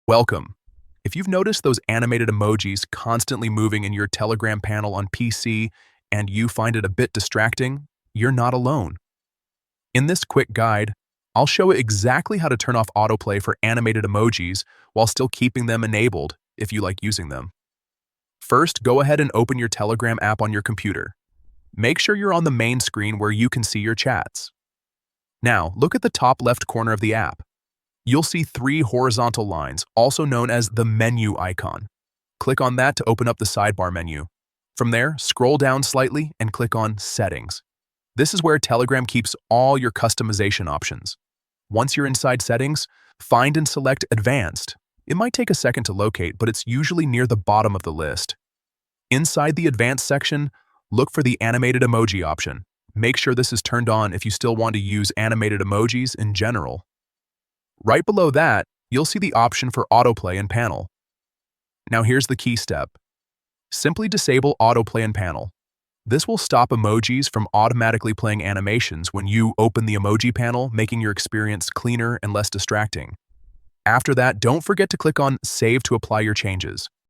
Welcome. If you've noticed those animated emojis constantly moving in your Telegram panel on PC and you find it a bit distracting, you're not alone. In this quick guide, I'll show you exactly how to turn off autoplay for animated emojis while still keeping them enabled if you like using them. First, go ahead and open your Telegram app on your computer. Make sure you're on the main screen where you can see your chats. Now, look at the top left corner of the app. You'll see three horizontal lines, also known as the menu icon. Click on that to open up the sidebar menu. From there, scroll down slightly and click on Settings. This is where Telegram keeps all your customization options. Once you're inside Settings, find and select Advanced. It might take a second to locate, but it's usually near the bottom of the list. Inside the Advanced section, look for the Animated Emoji option. Make sure this is turned on if you still want to use animated emojis in general. Right below that, you'll see the option for autoplay in panel. Now here's the key step. Simply disable autoplay in panel. This will stop emojis from automatically playing animations when you open the emoji panel, making your experience cleaner and less distracting. After that, don't forget to click on Save to apply your changes.